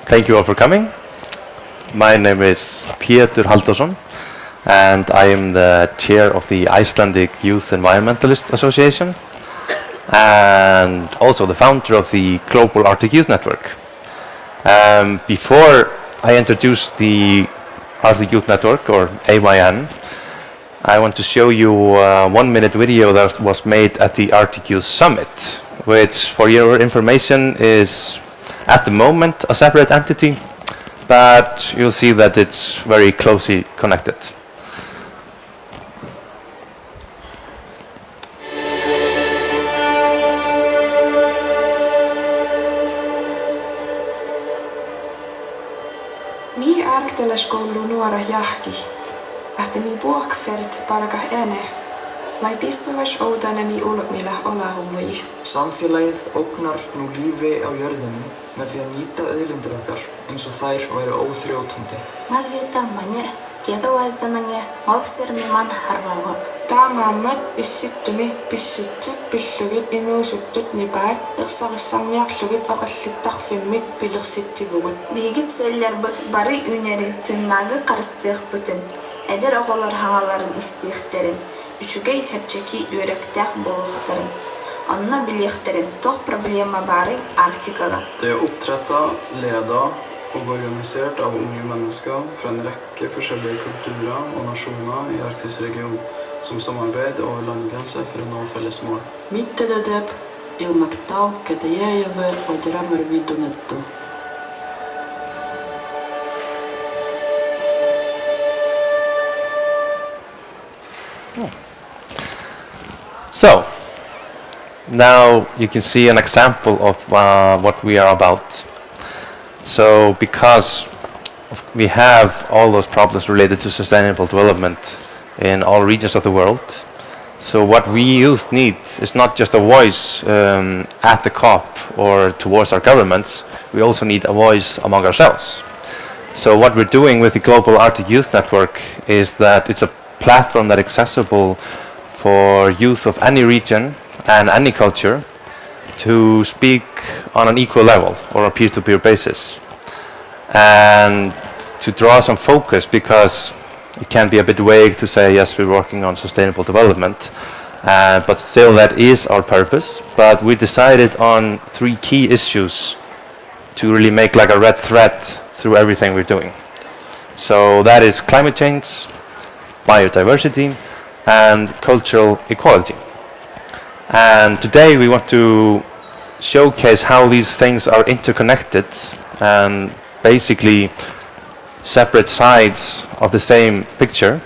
Thank you all for coming. My name is Pétur Halldórsson, and I am the chair of the Icelandic Youth Environmentalist Association, and also the founder of the Global Arctic Youth Network. Before I introduce the Arctic Youth Network, or AYN, I want to show you a 1-minute video that was made at the Arctic Youth Summit, which, for your information, is at the moment a separate entity, but you'll see that it's very closely connected. Mi arkteleskolu nuora jahki, ahti mi buokfert parka ene, mai pistäväs outanemi ulmilla olahuvui. Samfélagið ógnar nú lífi á jörðinni með því að nýta auðlindir okkar eins og þær væru óþrjótandi. Madvitamane, tietovaihtanange, moksermi man harvava. Taamaamat pissitumi pissutsit pillugit inuusuttut nipaa, iqsarissangiarlugit aqallittarfimmit pillersittigugut. Bigit sellerbut bari üneri tınnağı qarıstığıbıtın. Eder oğular havaların istiğterin. Üçügey hepçeki ürektäq boluqtarin. Anna biljekterin toh problema bari Arktikala. Det är upprätta, leda och organiserat av unga människor från en räcka forskjellige kulturer och nationer i Arktis region som samarbetar över landgränser för att nå felles mål. Mitteletep ilmoittaa, ketä jäivät och drömmer vidunettu. So, now you can see an example of what we are about. So, because we have all those problems related to sustainable development in all regions of the world, so what we youth need is not just a voice at the COP or towards our governments, we also need a voice among ourselves. So what we're doing with the Global Arctic Youth Network is that it's a platform that's accessible for youth of any region and any culture to speak on an equal level or a peer-to-peer basis, and to draw some focus, because it can be a bit vague to say yes, we're working on sustainable development, but still that is our purpose. But we decided on 3 key issues to really make like a red thread through everything we're doing. So that is climate change, biodiversity, and cultural equality. And today we want to showcase how these things are interconnected and basically separate sides of the same picture.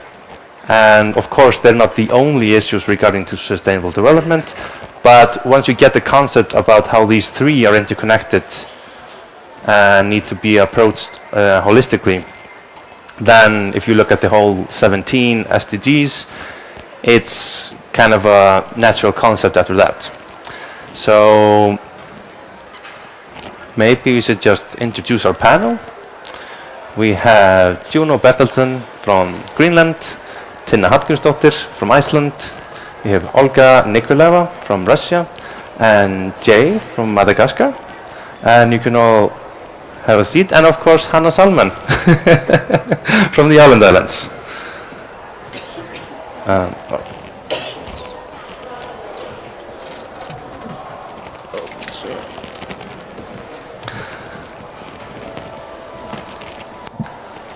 And of course they're not the only issues regarding to sustainable development, but once you get the concept about how these 3 are interconnected and need to be approached holistically, then if you look at the whole 17 SDGs, it's kind of a natural concept after that. So maybe we should just introduce our panel. We have Juno Berthelsen from Greenland, Tinna Hallgrímsdóttir from Iceland, we have Olga Nikolaeva from Russia, and Jay from Madagascar. And you can all have a seat, and of course Hanna Salmén from the Åland Islands.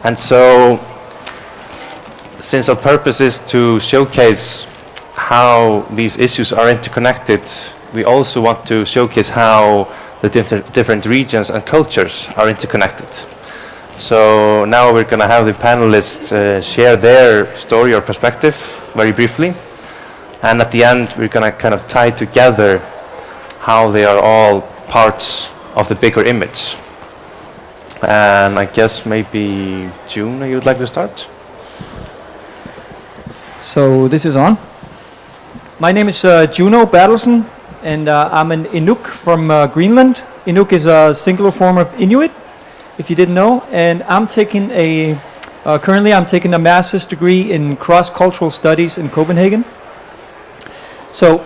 And so, since our purpose is to showcase how these issues are interconnected, we also want to showcase how the different regions and cultures are interconnected. So now we're going to have the panelists share their story or perspective very briefly, and at the end we're going to kind of tie together how they are all parts of the bigger image. And I guess maybe Juno, you would like to start? So this is on. My name is Juno Berthelsen, and I'm an Inuk from Greenland. Inuk is a singular form of Inuit, if you didn't know. And I'm taking currently I'm taking a master's degree in cross-cultural studies in Copenhagen. So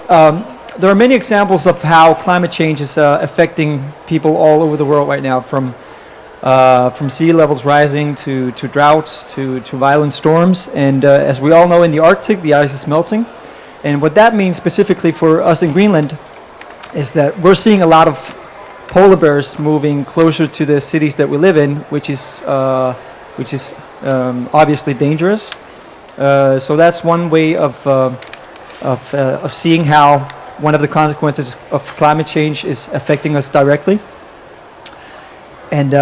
there are many examples of how climate change is affecting people all over the world right now, from from sea levels rising to droughts to violent storms. And as we all know, in the Arctic, the ice is melting. And what that means specifically for us in Greenland is that we're seeing a lot of polar bears moving closer to the cities that we live in, which is obviously dangerous. So that's one way of seeing how one of the consequences of climate change is affecting us directly. And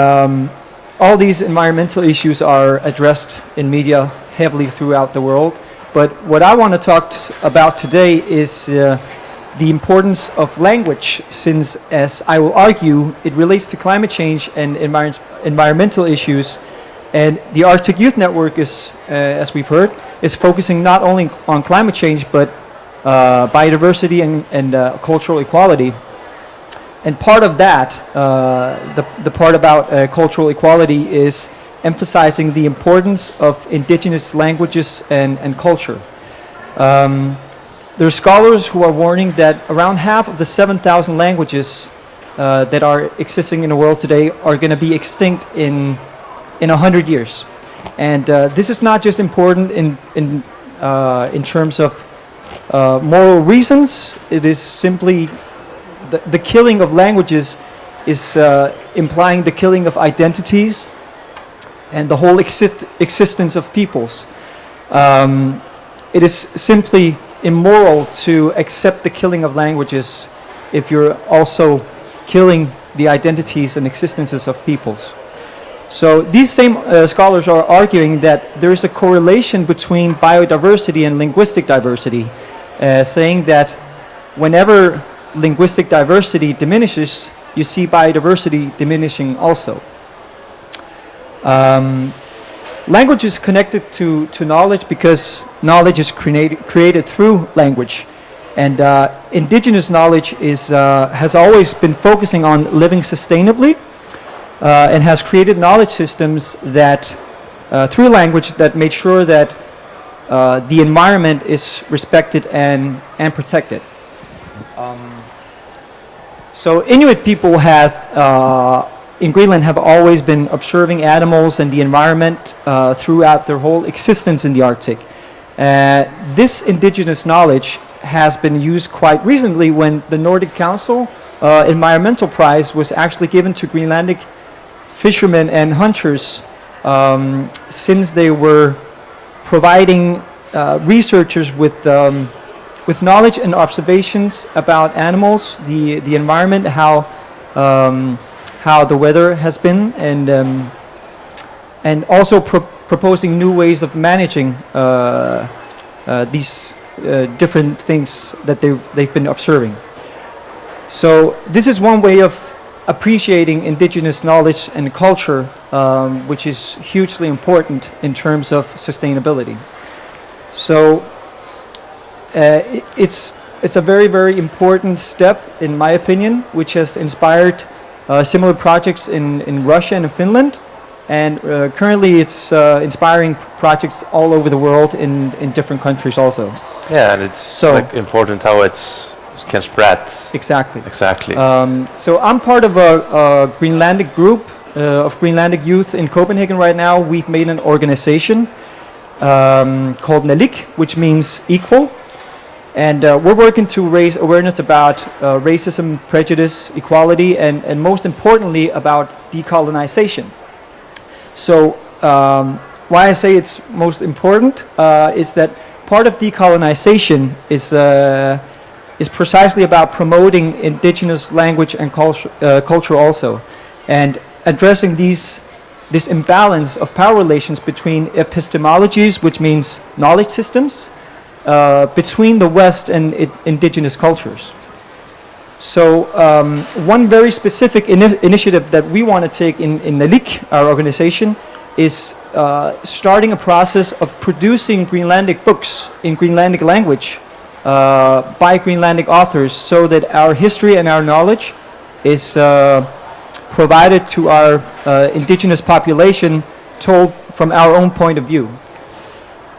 all these environmental issues are addressed in media heavily throughout the world. But what I want to talk about today is the importance of language, since, as I will argue, it relates to climate change and environmental issues. And the Arctic Youth Network is, as we've heard, is focusing not only on climate change, but biodiversity and cultural equality. And part of that, the part about cultural equality, is emphasizing the importance of indigenous languages and culture. There are scholars who are warning that around half of the 7,000 languages that are existing in the world today are going to be extinct in 100 years. And this is not just important in terms of moral reasons. It is simply the killing of languages is implying the killing of identities and the whole existence of peoples. It is simply immoral to accept the killing of languages if you're also killing the identities and existences of peoples. So these same scholars are arguing that there is a correlation between biodiversity and linguistic diversity, saying that whenever linguistic diversity diminishes, you see biodiversity diminishing also. Language is connected to knowledge because knowledge is created through language. And indigenous knowledge has always been focusing on living sustainably and has created knowledge systems that, through language, that made sure that the environment is respected and protected. So Inuit people have in Greenland have always been observing animals and the environment throughout their whole existence in the Arctic. This indigenous knowledge has been used quite recently when the Nordic Council Environmental Prize was actually given to Greenlandic fishermen and hunters, since they were providing researchers with knowledge and observations about animals, the environment, how the weather has been, and also proposing new ways of managing these different things that they've been observing. So this is one way of appreciating indigenous knowledge and culture, which is hugely important in terms of sustainability. So it's a very, very important step, in my opinion, which has inspired similar projects in Russia and in Finland, and currently it's inspiring projects all over the world in different countries also. Yeah, and it's important how it can spread. Exactly. Exactly. So I'm part of a Greenlandic group of Greenlandic youth in Copenhagen right now. We've made an organization called Nelik, which means equal. And we're working to raise awareness about racism, prejudice, equality, and most importantly about decolonization. So why I say it's most important is that part of decolonization is precisely about promoting indigenous language and culture also, and addressing this imbalance of power relations between epistemologies, which means knowledge systems, between the West and indigenous cultures. So one very specific initiative that we want to take in Nelik, our organization, is starting a process of producing Greenlandic books in Greenlandic language by Greenlandic authors, so that our history and our knowledge is provided to our indigenous population, told from our own point of view.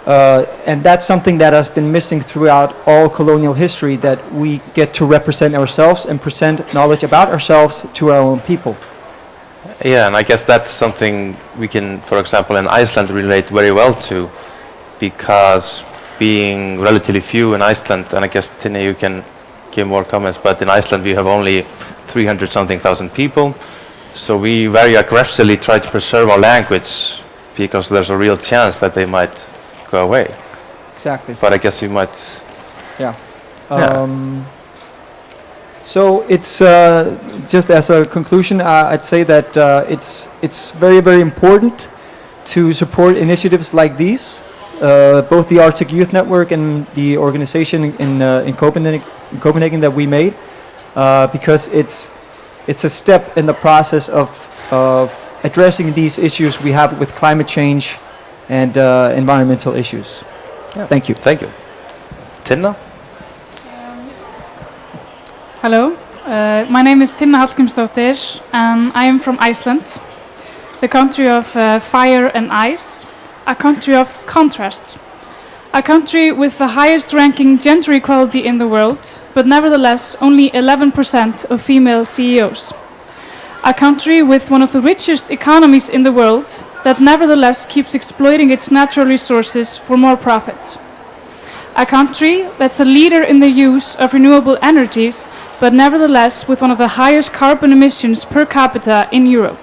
And that's something that has been missing throughout all colonial history, that we get to represent ourselves and present knowledge about ourselves to our own people. Yeah, and I guess that's something we can, for example, in Iceland relate very well to, because being relatively few in Iceland, and I guess Tinna, you can give more comments, but in Iceland we have only 300-something thousand people, so we very aggressively try to preserve our language because there's a real chance that they might go away. Exactly. But I guess you might. Yeah. Yeah. So it's just as a conclusion, I'd say that it's very, very important to support initiatives like these, both the Arctic Youth Network and the organization in Copenhagen that we made, because it's a step in the process of addressing these issues we have with climate change and environmental issues. Yeah. Thank you. Thank you. Tinna? Hello, my name is Tinna Hallgrímsdóttir and I am from Iceland, the country of fire and ice, a country of contrasts, a country with the highest ranking gender equality in the world, but nevertheless only 11% of female CEOs, a country with one of the richest economies in the world that nevertheless keeps exploiting its natural resources for more profits. A country that's a leader in the use of renewable energies, but nevertheless with one of the highest carbon emissions per capita in Europe.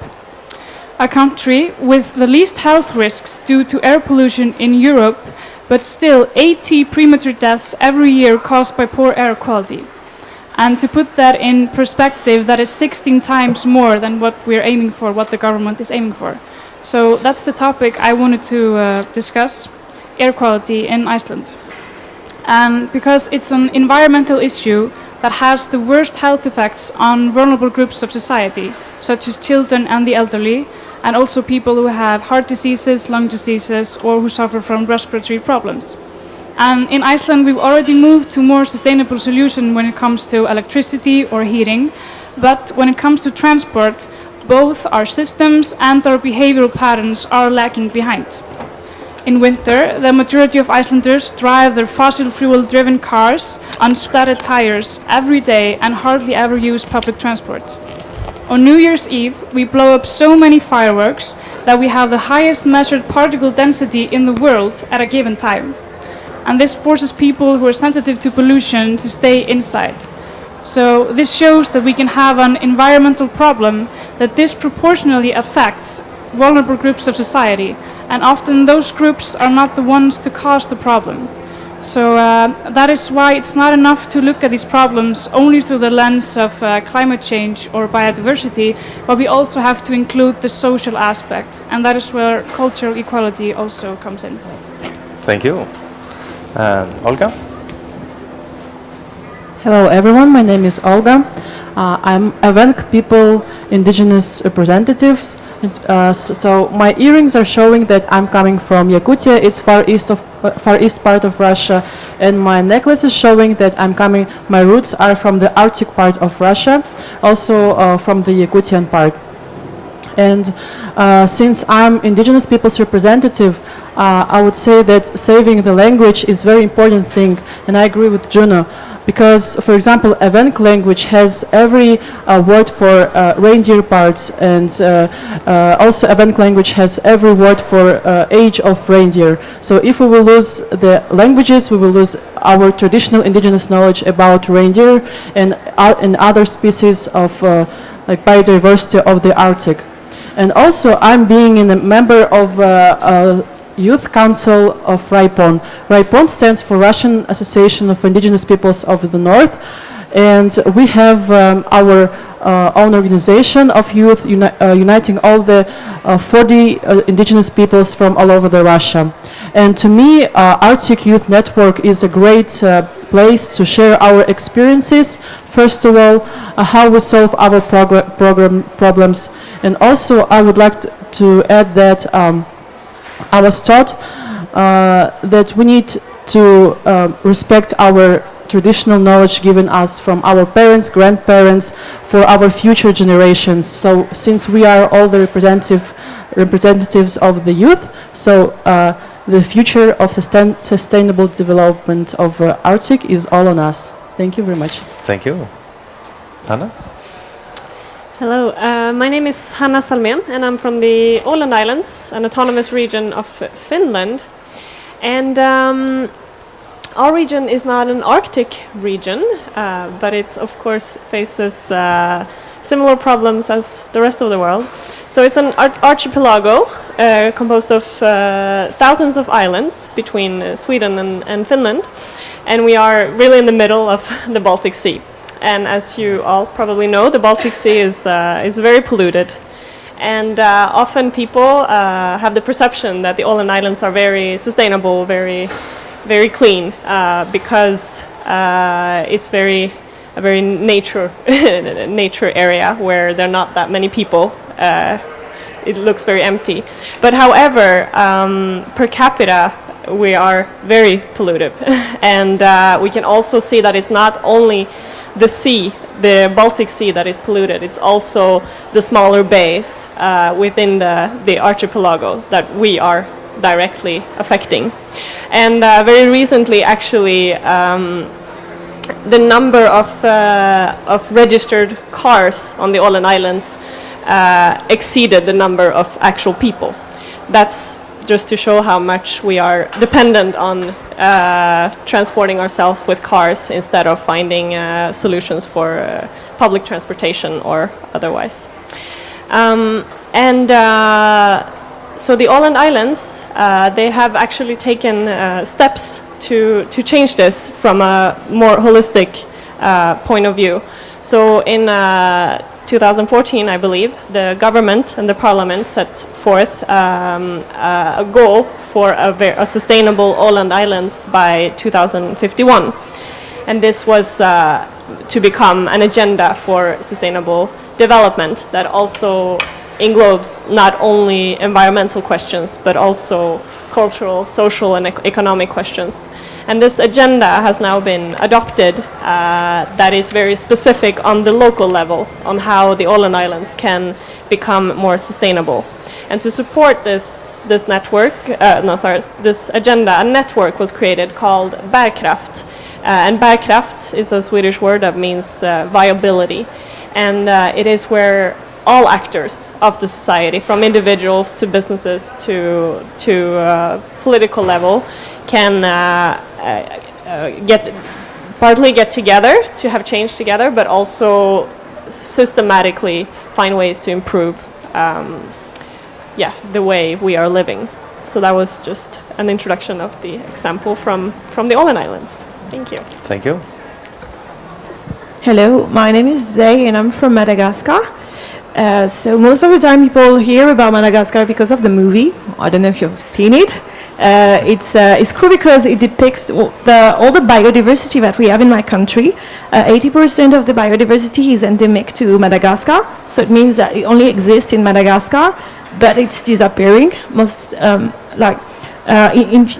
A country with the least health risks due to air pollution in Europe, but still 80 premature deaths every year caused by poor air quality. And to put that in perspective, that is 16 times more than what we're aiming for, what the government is aiming for. So that's the topic I wanted to discuss, air quality in Iceland. And because it's an environmental issue that has the worst health effects on vulnerable groups of society, such as children and the elderly, and also people who have heart diseases, lung diseases, or who suffer from respiratory problems. And in Iceland, we've already moved to more sustainable solutions when it comes to electricity or heating, but when it comes to transport, both our systems and our behavioral patterns are lagging behind. In winter, the majority of Icelanders drive their fossil fuel-driven cars on studded tires every day and hardly ever use public transport. On New Year's Eve, we blow up so many fireworks that we have the highest measured particle density in the world at a given time. And this forces people who are sensitive to pollution to stay inside. So this shows that we can have an environmental problem that disproportionately affects vulnerable groups of society, and often those groups are not the ones to cause the problem. So that is why it's not enough to look at these problems only through the lens of climate change or biodiversity, but we also have to include the social aspect, and that is where cultural equality also comes in. Thank you. Olga? Hello everyone, my name is Olga. I'm a YOUNGO people indigenous representatives. So my earrings are showing that I'm coming from Yakutia. It's far east part of Russia, and my necklace is showing that my roots are from the Arctic part of Russia, also from the Yakutian part. And since I'm indigenous people's representative, I would say that saving the language is a very important thing, and I agree with Juno. Because, for example, a YOUNGO language has every word for reindeer parts, and also a YOUNGO language has every word for age of reindeer. So if we will lose the languages, we will lose our traditional indigenous knowledge about reindeer and other species of like biodiversity of the Arctic. And also, I'm being a member of Youth Council of RAIPON. RAIPON stands for Russian Association of Indigenous Peoples of the North, and we have our own organization of youth uniting all the 40 indigenous peoples from all over Russia. And to me, Arctic Youth Network is a great place to share our experiences. First of all, how we solve our problems, and also I would like to add that I was taught that we need to respect our traditional knowledge given us from our parents, grandparents, for our future generations. So since we are all the representatives of the youth, so the future of sustainable development of Arctic is all on us. Thank you very much. Thank you. Hanna? Hello, my name is Hanna Salmén, and I'm from the Åland Islands, an autonomous region of Finland. And our region is not an Arctic region, but it of course faces similar problems as the rest of the world. So it's an archipelago composed of thousands of islands between Sweden and Finland, and we are really in the middle of the Baltic Sea. And as you all probably know, the Baltic Sea is very polluted, and often people have the perception that the Åland Islands are very sustainable, very clean, because it's a very nature area where there are not that many people. It looks very empty. But however, per capita, we are very polluted, and we can also see that it's not only the sea, the Baltic Sea, that is polluted. It's also the smaller bays within the archipelago that we are directly affecting. And very recently, actually, the number of registered cars on the Åland Islands exceeded the number of actual people. That's just to show how much we are dependent on transporting ourselves with cars instead of finding solutions for public transportation or otherwise. So the Åland Islands, they have actually taken steps to change this from a more holistic point of view. So in 2014, I believe, the government and the parliament set forth a goal for a sustainable Åland Islands by 2051. And this was to become an agenda for sustainable development that also englobes not only environmental questions, but also cultural, social, and economic questions. And this agenda has now been adopted that is very specific on the local level on how the Åland Islands can become more sustainable. And to support this agenda, a network was created called Bärkraft. And Bärkraft is a Swedish word that means viability. And it is where all actors of the society, from individuals to businesses to political level, can get together to have change together, but also systematically find ways to improve the way we are living. So that was just an introduction of the example from the Åland Islands. Thank you. Thank you. Hello, my name is Zay and I'm from Madagascar. So most of the time people hear about Madagascar because of the movie. I don't know if you've seen it. It's cool because it depicts all the biodiversity that we have in my country. 80% of the biodiversity is endemic to Madagascar. So it means that it only exists in Madagascar, but it's disappearing.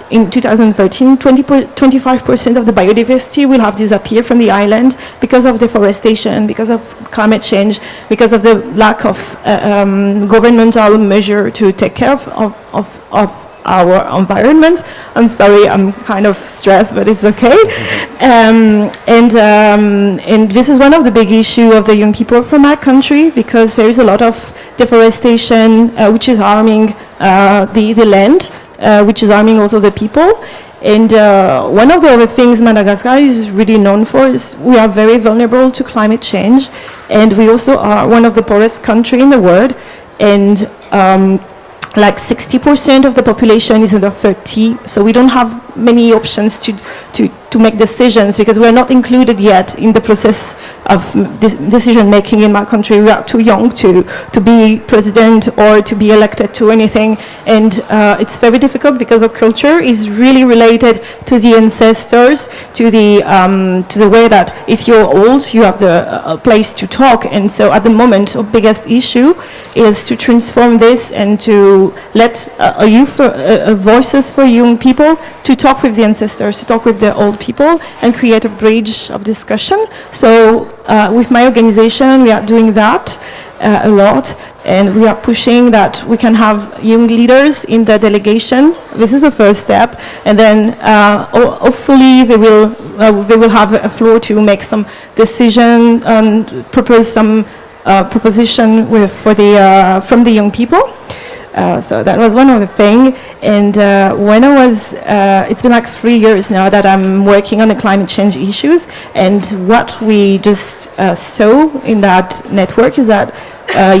In 2013, 25% of the biodiversity will have disappeared from the island because of deforestation, because of climate change, because of the lack of governmental measure to take care of our environment. I'm sorry, I'm kind of stressed, but it's okay. And this is one of the big issues of the young people from our country, because there is a lot of deforestation, which is harming the land. Which is harming also the people. And one of the other things Madagascar is really known for is we are very vulnerable to climate change, and we also are one of the poorest countries in the world, and like 60% of the population is under 30, so we don't have many options to make decisions, because we are not included yet in the process of decision making in my country. We are too young to be president or to be elected to anything, and it's very difficult because our culture is really related to the ancestors, to the way that if you're old you have a place to talk. And so at the moment our biggest issue is to transform this and to let voices for young people to talk with the ancestors, to talk with the old people, and create a bridge of discussion. So with my organization we are doing that a lot, and we are pushing that we can have young leaders in the delegation. This is the first step, and then hopefully they will have a floor to make some decision, propose some proposition from the young people. So that was one of the things. And when I was, it's been like 3 years now that I'm working on the climate change issues. And what we just saw in that network is that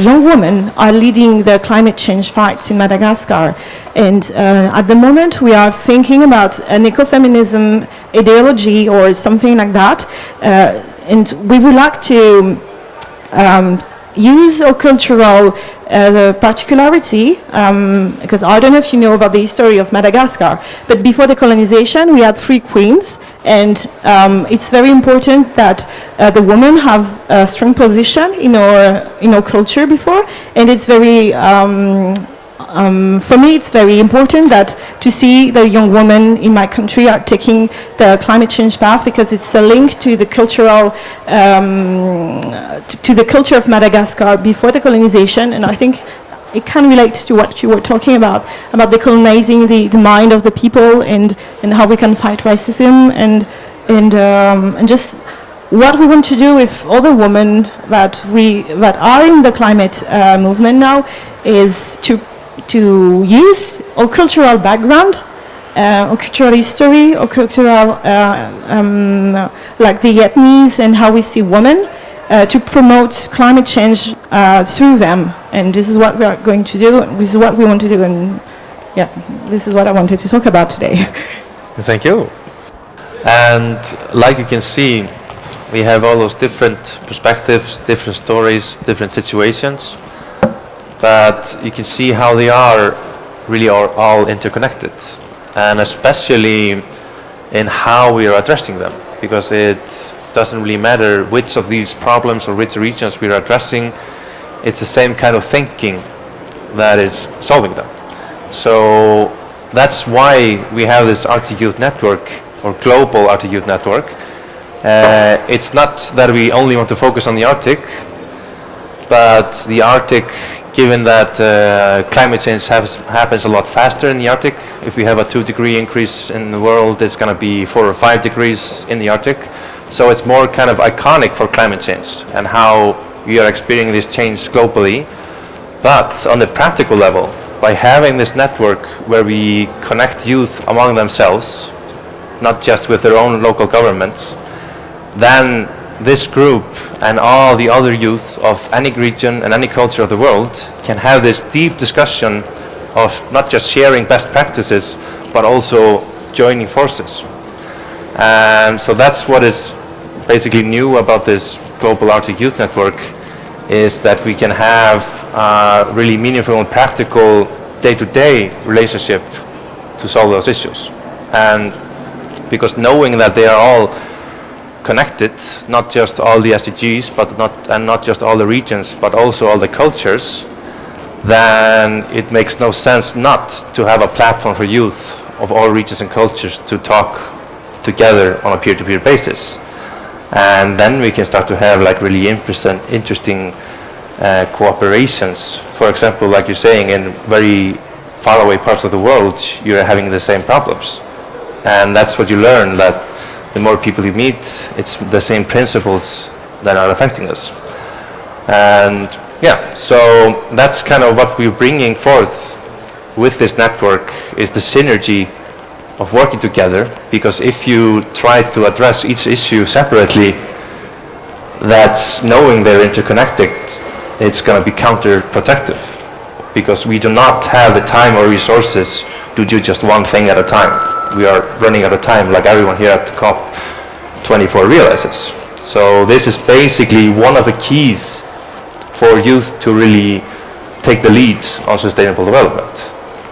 young women are leading the climate change fights in Madagascar. And at the moment we are thinking about an ecofeminism ideology or something like that. And we would like to use our cultural the particularity, because I don't know if you know about the history of Madagascar, but before the colonization we had 3 queens, and it's very important that the women have a strong position in our culture before, and it's very for me it's very important that to see the young women in my country are taking the climate change path, because it's a link to the cultural to the culture of Madagascar before the colonization, and I think it can relate to what you were talking about decolonizing the mind of the people, and how we can fight racism, and just what we want to do with other women that are in the climate movement now is to use our cultural background, our cultural history, our cultural like the ethnies and how we see women, to promote climate change through them. And this is what we are going to do. This is what we want to do. And yeah, this is what I wanted to talk about today. Thank you. And like you can see, we have all those different perspectives, different stories, different situations. But you can see how they are all interconnected, and especially in how we are addressing them, because it doesn't really matter which of these problems or which regions we are addressing, it's the same kind of thinking that is solving them. So that's why we have this Arctic Youth Network, or global Arctic Youth Network. It's not that we only want to focus on the Arctic, but the Arctic, given that climate change happens a lot faster in the Arctic. If we have a 2-degree increase in the world, it's going to be 4 or 5 degrees in the Arctic. So it's more kind of iconic for climate change and how we are experiencing this change globally. But on the practical level, by having this network where we connect youth among themselves, not just with their own local governments, then this group and all the other youth of any region and any culture of the world can have this deep discussion of not just sharing best practices, but also joining forces. And so that's what is basically new about this Global Arctic Youth Network, is that we can have a really meaningful and practical day-to-day relationship to solve those issues. And because knowing that they are all connected, not just all the SDGs, but not just all the regions, but also all the cultures, then it makes no sense not to have a platform for youth of all regions and cultures to talk together on a peer-to-peer basis. And then we can start to have like really interesting cooperations. For example, like you're saying, in very faraway parts of the world, you're having the same problems. And that's what you learn, that the more people you meet, it's the same principles that are affecting us. And yeah, so that's kind of what we're bringing forth with this network, is the synergy of working together. Because if you try to address each issue separately, that's knowing they're interconnected, it's going to be counterproductive, because we do not have the time or resources to do just one thing at a time. We are running out of time, like everyone here at COP24 realizes. So this is basically one of the keys for youth to really take the lead on sustainable development.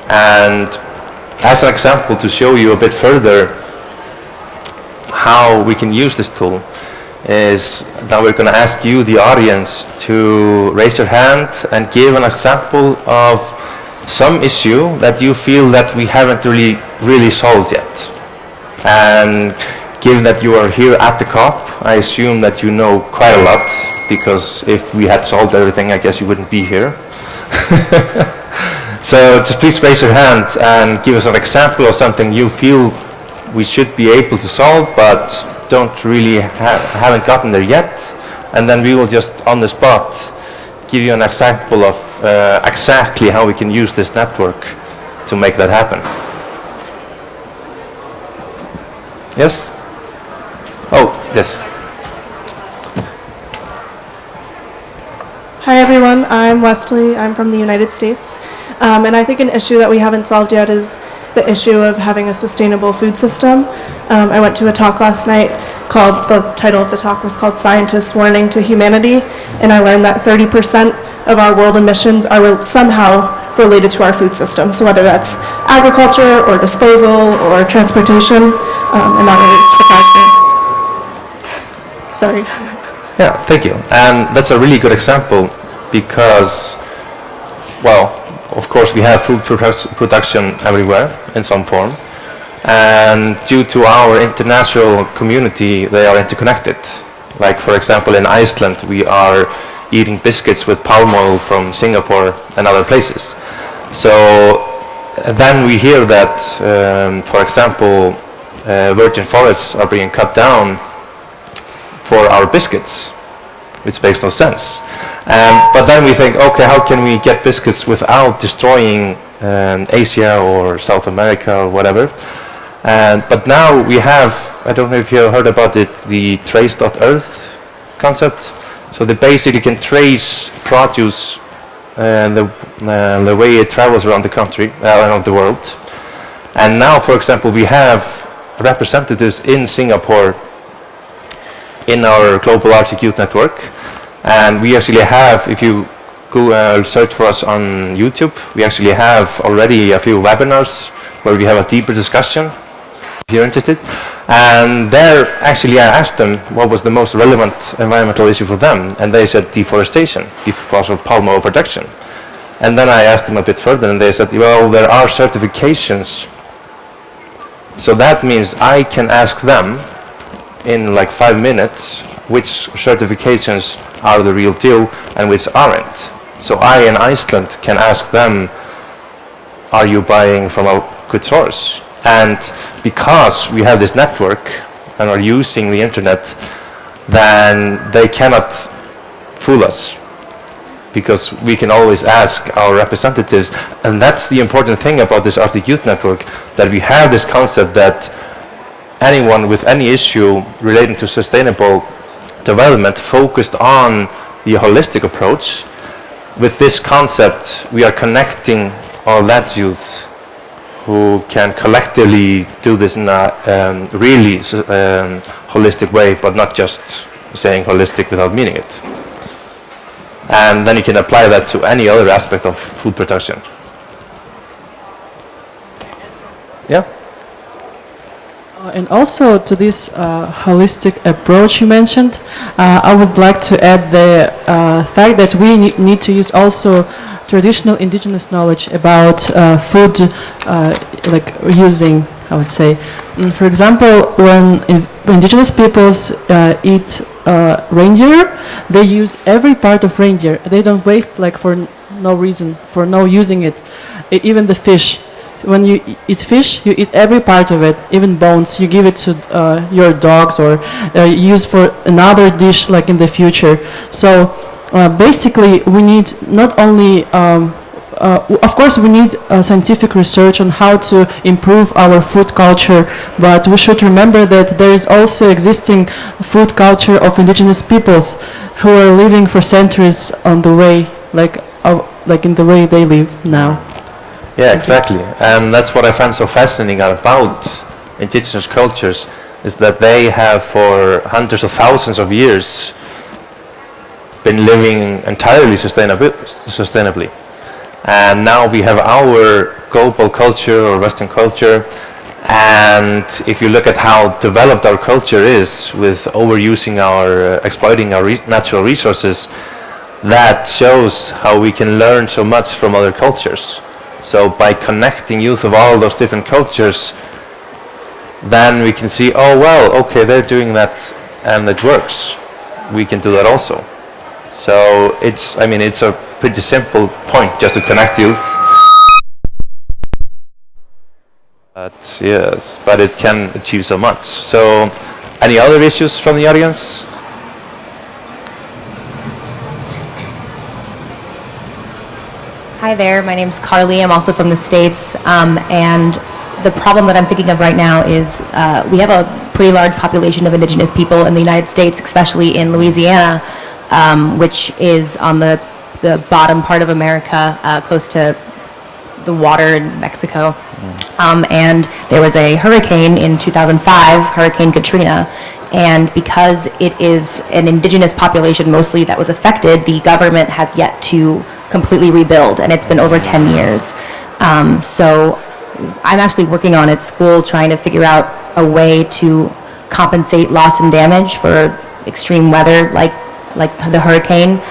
And as an example, to show you a bit further how we can use this tool, is now we're going to ask you, the audience, to raise your hand and give an example of some issue that you feel that we haven't really solved yet. And given that you are here at the COP, I assume that you know quite a lot, because if we had solved everything, I guess you wouldn't be here. So just please raise your hand and give us an example of something you feel we should be able to solve, but don't really haven't gotten there yet. And then we will just on the spot give you an example of exactly how we can use this network to make that happen. Yes? Oh, yes. Hi everyone, I'm Wesley. I'm from the United States. And I think an issue that we haven't solved yet is the issue of having a sustainable food system. I went to a talk last night called, the title of the talk was called Scientists Warning to Humanity, and I learned that 30% of our world emissions are somehow related to our food system. So whether that's agriculture or disposal or transportation, and that really surprised me. Sorry. Yeah, thank you. And that's a really good example because, well, of course we have food production everywhere in some form, and due to our international community they are interconnected. Like for example in Iceland we are eating biscuits with palm oil from Singapore and other places. So then we hear that for example virgin forests are being cut down for our biscuits, which makes no sense. But then we think, okay, how can we get biscuits without destroying Asia or South America or whatever? But now we have, I don't know if you heard about it, the trace.earth concept. So they basically can trace produce the way it travels around the country, around the world. And now, for example, we have representatives in Singapore in our global Arctic Youth Network. And we actually have, if you go search for us on YouTube, we actually have already a few webinars where we have a deeper discussion, if you're interested. And there, actually, I asked them what was the most relevant environmental issue for them, and they said deforestation, because of palm oil production. And then I asked them a bit further, and they said, well, there are certifications. So that means I can ask them in like 5 minutes which certifications are the real deal and which aren't. So I in Iceland can ask them, are you buying from a good source? And because we have this network and are using the internet, then they cannot fool us, because we can always ask our representatives. And that's the important thing about this Arctic Youth Network, that we have this concept that anyone with any issue relating to sustainable development focused on the holistic approach. With this concept, we are connecting all that youth who can collectively do this in a really holistic way, but not just saying holistic without meaning it. And then you can apply that to any other aspect of food production. Yeah? And also to this holistic approach you mentioned, I would like to add the fact that we need to use also traditional indigenous knowledge about food, like using, I would say. For example, when indigenous peoples eat reindeer, they use every part of reindeer. They don't waste like for no reason, for no using it. Even the fish. When you eat fish, you eat every part of it, even bones. You give it to your dogs or use for another dish like in the future. So basically we need not only, of course we need scientific research on how to improve our food culture, but we should remember that there is also existing food culture of indigenous peoples who are living for centuries on the way, like in the way they live now. Yeah, exactly. And that's what I find so fascinating about indigenous cultures, is that they have for hundreds of thousands of years been living entirely sustainably. And now we have our global culture or Western culture, and if you look at how developed our culture is with overusing exploiting our natural resources, that shows how we can learn so much from other cultures. So by connecting youth of all those different cultures, then we can see, oh well, okay, they're doing that and it works. We can do that also. So it's a pretty simple point, just to connect youth. But yes, but it can achieve so much. So any other issues from the audience? Hi there, my name's Carly. I'm also from the States, and the problem that I'm thinking of right now is we have a pretty large population of indigenous people in the United States, especially in Louisiana, which is on the bottom part of America, close to the water in Mexico. And there was a hurricane in 2005, Hurricane Katrina, and because it is an indigenous population mostly that was affected, the government has yet to completely rebuild, and it's been over 10 years. So I'm actually working on at school trying to figure out a way to compensate loss and damage for extreme weather like the hurricane,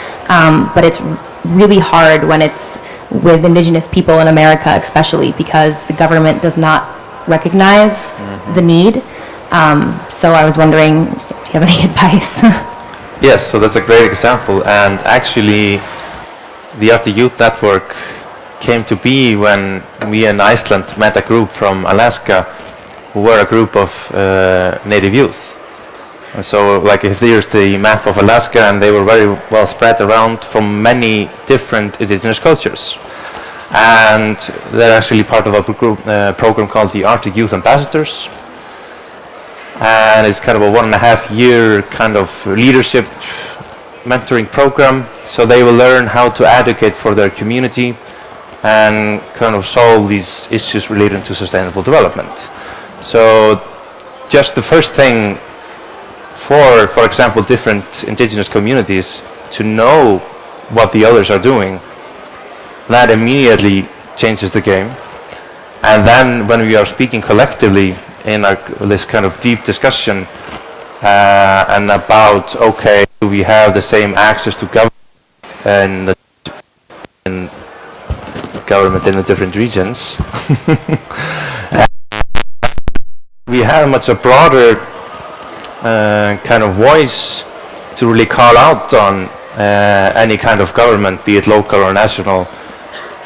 but it's really hard when it's with indigenous people in America, especially because the government does not recognize the need. So I was wondering, do you have any advice? Yes, so that's a great example, and actually the Arctic Youth Network came to be when we in Iceland met a group from Alaska who were a group of native youth. And so like if here's the map of Alaska, and they were very well spread around from many different indigenous cultures. And they're actually part of a group, program called the Arctic Youth Ambassadors. And it's kind of a 1.5 year kind of leadership mentoring program. So they will learn how to advocate for their community and kind of solve these issues related to sustainable development. So just the first thing for example, different indigenous communities to know what the others are doing, that immediately changes the game. And then when we are speaking collectively in this kind of deep discussion and about, okay, do we have the same access to government in government in the different regions? We have much a broader kind of voice to really call out on any kind of government, be it local or national,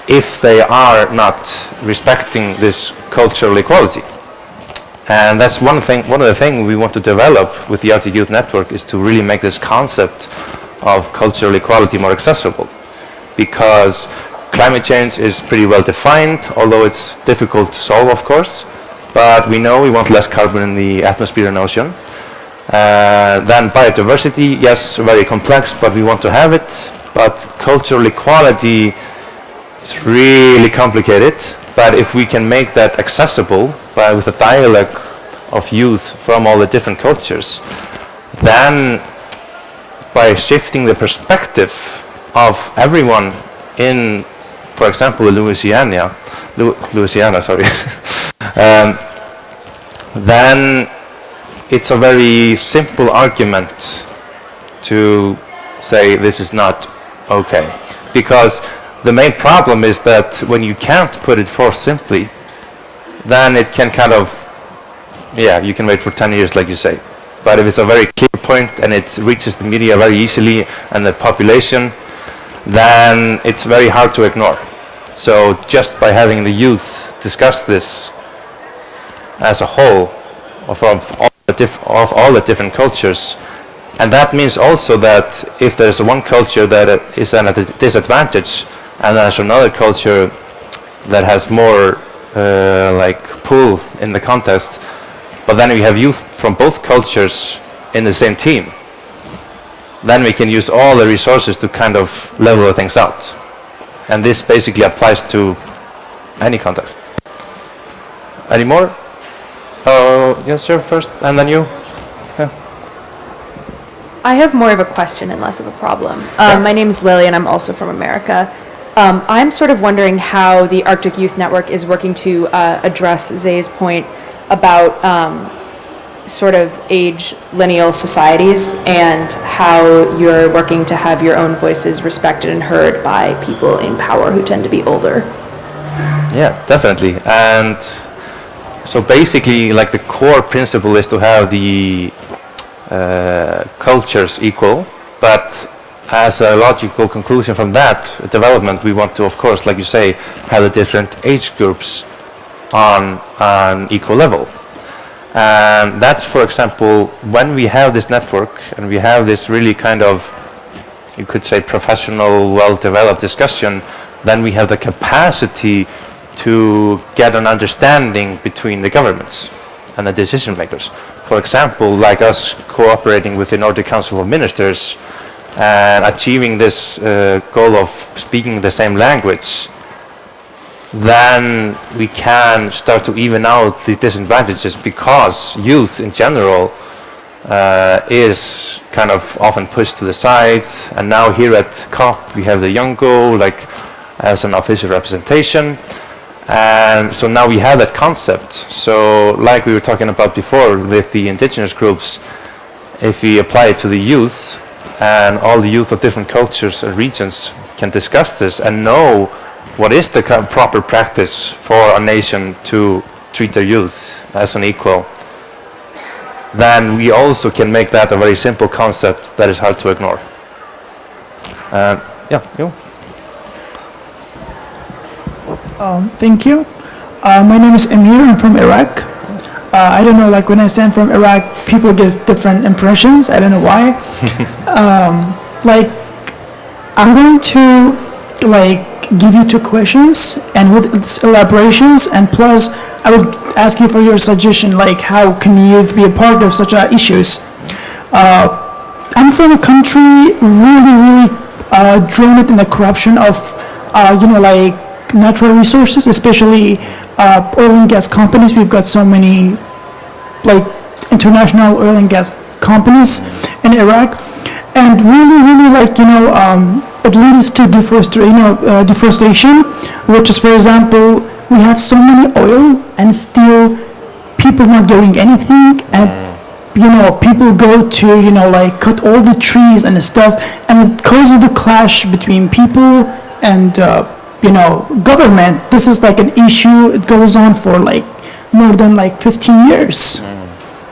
if they are not respecting this cultural equality. And that's one of the things we want to develop with the Arctic Youth Network, is to really make this concept of cultural equality more accessible. Because climate change is pretty well defined, although it's difficult to solve, of course. But we know we want less carbon in the atmosphere and ocean. Then biodiversity, yes, very complex, but we want to have it. But cultural equality is really complicated. But if we can make that accessible with a dialogue of youth from all the different cultures, then by shifting the perspective of everyone in, for example, Louisiana, then it's a very simple argument to say this is not okay. Because the main problem is that when you can't put it forth simply, then it can kind of, you can wait for 10 years like you say. But if it's a very clear point and it reaches the media very easily and the population, then it's very hard to ignore. So just by having the youth discuss this as a whole of all the different cultures, and that means also that if there's one culture that is at a disadvantage and there's another culture that has more like pull in the contest, but then we have youth from both cultures in the same team, then we can use all the resources to kind of level things out. And this basically applies to any context. Any more? Oh, yes, sir, first, and then you. Yeah. I have more of a question and less of a problem. My name is Lily, and I'm also from America. I'm sort of wondering how the Arctic Youth Network is working to address Zay's point about sort of age lineal societies, and how you're working to have your own voices respected and heard by people in power who tend to be older. Yeah, definitely. And so basically, like, the core principle is to have the cultures equal, but as a logical conclusion from that development, we want to, of course, like you say, have the different age groups on an equal level. And that's, for example, when we have this network and we have this really kind of, you could say, professional, well-developed discussion, then we have the capacity to get an understanding between the governments and the decision makers. For example, like us cooperating with the Nordic Council of Ministers and achieving this goal of speaking the same language, then we can start to even out the disadvantages, because youth in general is kind of often pushed to the side. And now here at COP we have the YOUNGO like as an official representation, and so now we have that concept. So like we were talking about before with the indigenous groups, if we apply it to the youth, and all the youth of different cultures and regions can discuss this and know what is the proper practice for a nation to treat their youth as an equal, then we also can make that a very simple concept that is hard to ignore. Yeah, you. Thank you. My name is Amir. I'm from Iraq. I don't know, like when I say I'm from Iraq, people get different impressions. I don't know why. Like, I'm going to like give you 2 questions and with its elaborations, and plus I would ask you for your suggestion, like how can youth be a part of such issues. I'm from a country really drowned in the corruption of like natural resources, especially oil and gas companies. We've got so many like international oil and gas companies in Iraq, and really like it leads to deforestation, which is, for example, we have so many oil and still people not getting anything, and people go to like cut all the trees and stuff, and it causes the clash between people and government. This is like an issue. It goes on for like more than like 15 years.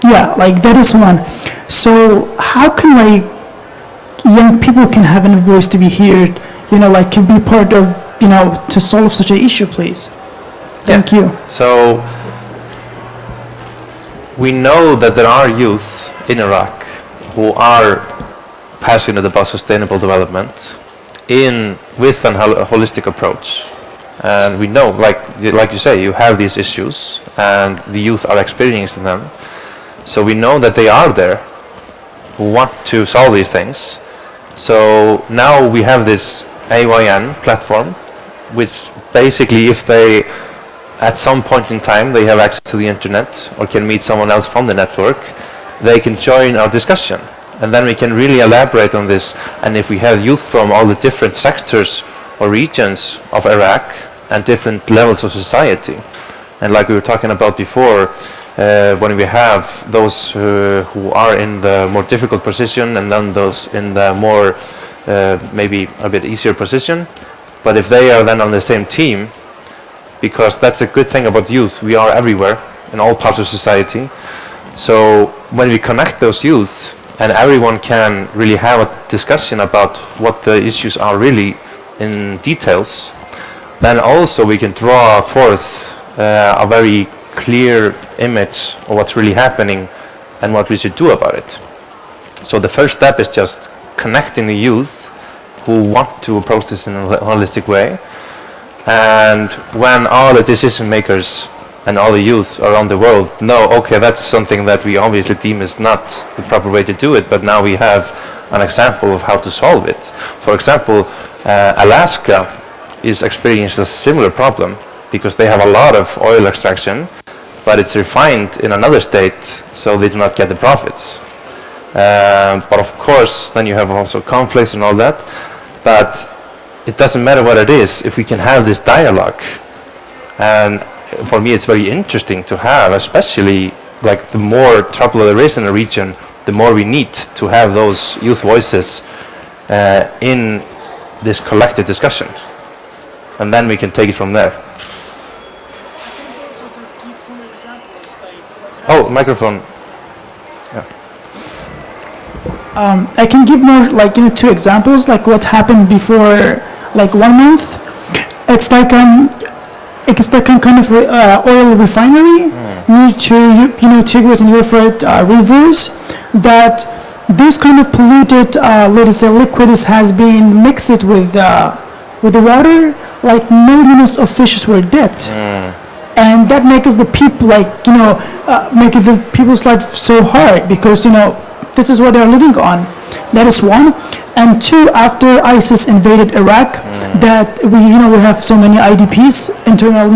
Yeah, like that is one. So how can like young people can have a voice to be heard, like can be part of, to solve such an issue, please? Thank you. So we know that there are youth in Iraq who are passionate about sustainable development with a holistic approach. And we know, like you say, you have these issues and the youth are experiencing them. So we know that they are there who want to solve these things. So now we have this AYN platform, which basically, if they at some point in time they have access to the internet or can meet someone else from the network, they can join our discussion, and then we can really elaborate on this. And if we have youth from all the different sectors or regions of Iraq and different levels of society, and like we were talking about before, when we have those who are in the more difficult position and then those in the more maybe a bit easier position, but if they are then on the same team, because that's a good thing about youth, we are everywhere in all parts of society. So when we connect those youth and everyone can really have a discussion about what the issues are really in details, then also we can draw forth a very clear image of what's really happening and what we should do about it. So the first step is just connecting the youth who want to approach this in a holistic way. And when all the decision makers and all the youth around the world know, okay, that's something that we obviously deem is not the proper way to do it, but now we have an example of how to solve it. For example, Alaska is experiencing a similar problem because they have a lot of oil extraction, but it's refined in another state, so they do not get the profits. But of course, then you have also conflicts and all that, but it doesn't matter what it is if we can have this dialogue. And for me, it's very interesting to have, especially like the more trouble there is in a region, the more we need to have those youth voices in this collective discussion. And then we can take it from there. Oh, microphone. Yeah. I can give more, like 2 examples, like what happened before, like 1 month. It's like a kind of oil refinery near to Tigris and Euphrates rivers. That those kind of polluted, let us say, liquids has been mixed with with the water, like millions of fishes were dead. And that makes the people make the people's life so hard because, this is what they're living on. That is one. And two, after ISIS invaded Iraq, that we have so many IDPs, internal,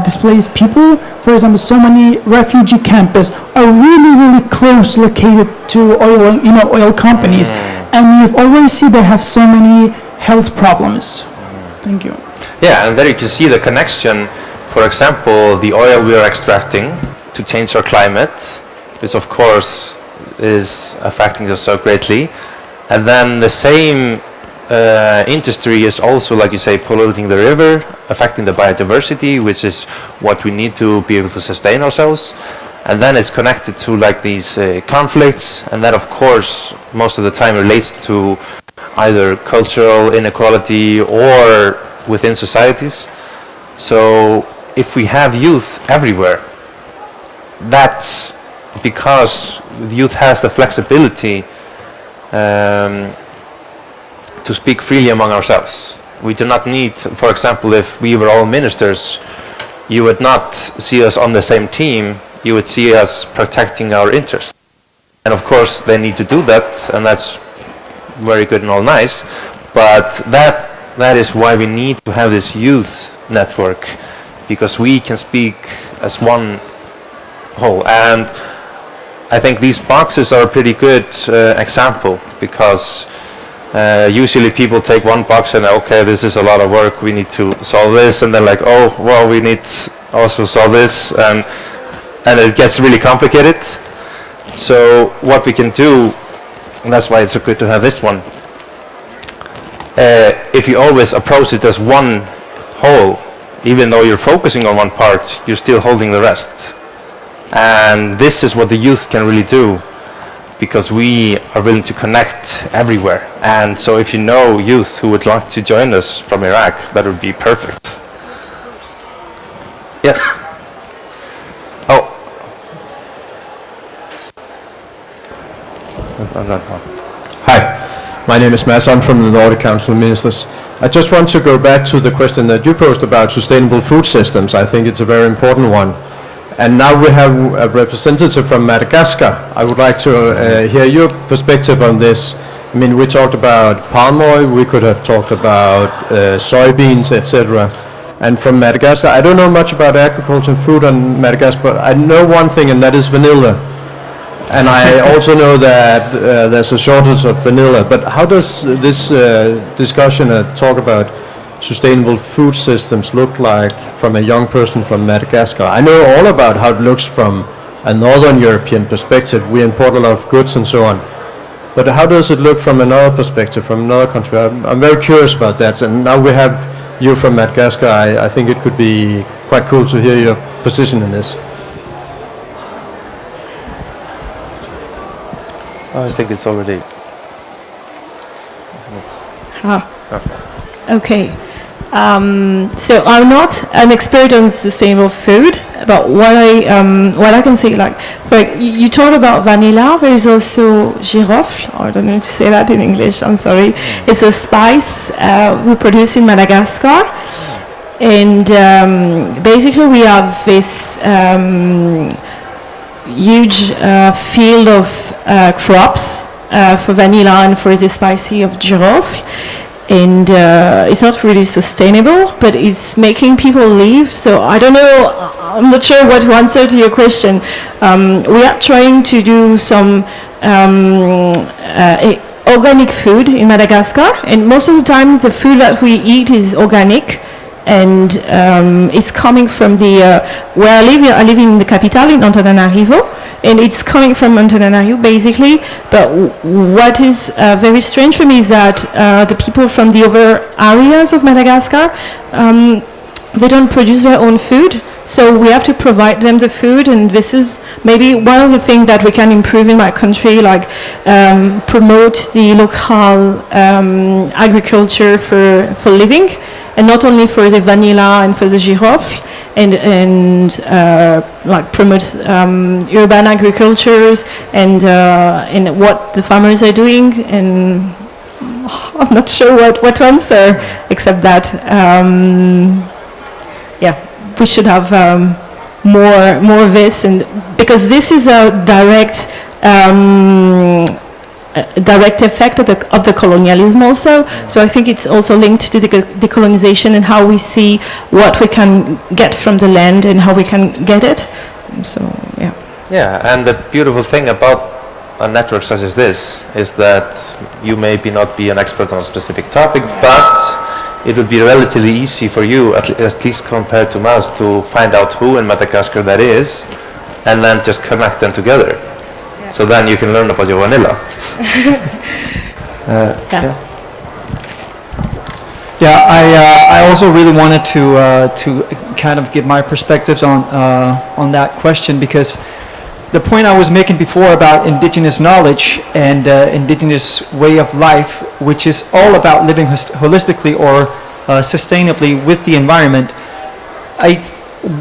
displaced people. For example, so many refugee camps are really close located to oil companies. And you've always see they have so many health problems. Thank you. Yeah, and there you can see the connection. For example, the oil we are extracting to change our climate, which of course is affecting us so greatly. And then the same industry is also, like you say, polluting the river, affecting the biodiversity, which is what we need to be able to sustain ourselves. And then it's connected to like these conflicts, and that of course most of the time relates to either cultural inequality or within societies. So if we have youth everywhere, that's because the youth has the flexibility to speak freely among ourselves. We do not need, for example, if we were all ministers, you would not see us on the same team, you would see us protecting our interests. And of course they need to do that, and that's very good and all nice, but that is why we need to have this youth network, because we can speak as one whole. And I think these boxes are a pretty good example, because usually people take one box and okay, this is a lot of work, we need to solve this, and they're like, oh well, we need also solve this, and it gets really complicated. So what we can do, and that's why it's so good to have this one, if you always approach it as one whole, even though you're focusing on one part, you're still holding the rest. And this is what the youth can really do, because we are willing to connect everywhere. And so if you know youth who would like to join us from Iraq, that would be perfect. Yes. Oh. Hi, my name is Mads. I'm from the Nordic Council of Ministers. I just want to go back to the question that you posed about sustainable food systems. I think it's a very important one. And now we have a representative from Madagascar. I would like to hear your perspective on this. I mean, we talked about palm oil, we could have talked about soybeans, etc. And from Madagascar, I don't know much about agriculture and food on Madagascar, but I know one thing, and that is vanilla. And I also know that there's a shortage of vanilla. But how does this discussion talk about sustainable food systems look like from a young person from Madagascar? I know all about how it looks from a Northern European perspective. We import a lot of goods and so on. But how does it look from another perspective, from another country? I'm very curious about that. And now we have you from Madagascar. I think it could be quite cool to hear your position in this. I think it's already. Okay. So I'm not an expert on sustainable food, but what I can say, like you talk about vanilla, there is also girofle. I don't know how to say that in English, I'm sorry. It's a spice we produce in Madagascar. And basically we have this huge field of crops for vanilla and for the spicy of girofle. And it's not really sustainable, but it's making people live. So I don't know, I'm not sure what to answer to your question. We are trying to do some organic food in Madagascar, and most of the time the food that we eat is organic, and it's coming from where I live in the capital, in Antananarivo, and it's coming from Antananarivo basically. But what is very strange for me is that the people from the other areas of Madagascar, they don't produce their own food, so we have to provide them the food. And this is maybe one of the things that we can improve in my country, like promote the local agriculture for living, and not only for the vanilla and for the girofle, and like promote urban agricultures and what the farmers are doing. And I'm not sure what to answer, except that, yeah, we should have more of this, and because this is a direct effect of the colonialism also. So I think it's also linked to the decolonization and how we see what we can get from the land and how we can get it. So yeah. Yeah, and the beautiful thing about a network such as this is that you maybe not be an expert on a specific topic, but it would be relatively easy for you, at least compared to mouse, to find out who in Madagascar that is, and then just connect them together. Yeah. So then you can learn about your vanilla. I also really wanted to kind of give my perspectives on that question, because the point I was making before about indigenous knowledge and indigenous way of life, which is all about living holistically or sustainably with the environment,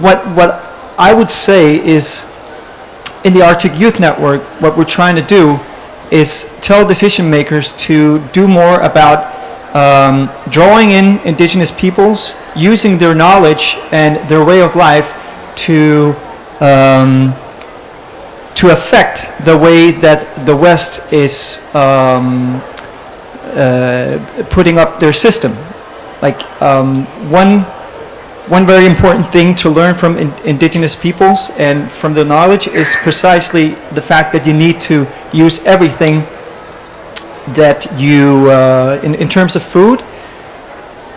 what I would say is, in the Arctic Youth Network, what we're trying to do is tell decision makers to do more about drawing in indigenous peoples, using their knowledge and their way of life to affect the way that the West is putting up their system. Like one very important thing to learn from indigenous peoples and from their knowledge is precisely the fact that you need to use everything that you, in terms of food.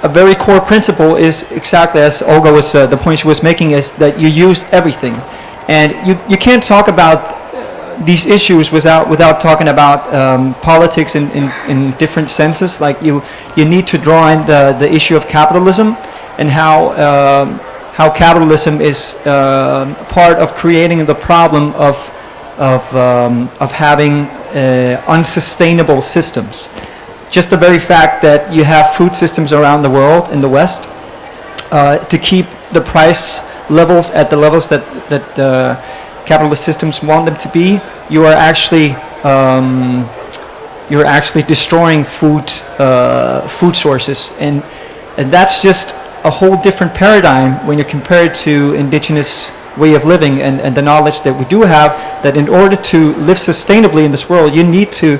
A very core principle is exactly as Olga was, the point she was making is that you use everything. And you can't talk about these issues without talking about politics in different senses. Like you need to draw in the issue of capitalism and how capitalism is part of creating the problem of having unsustainable systems. Just the very fact that you have food systems around the world in the West to keep the price levels at the levels that capitalist systems want them to be, you are actually destroying food sources, and that's just a whole different paradigm when you compare it to indigenous way of living and the knowledge that we do have, that in order to live sustainably in this world, you need to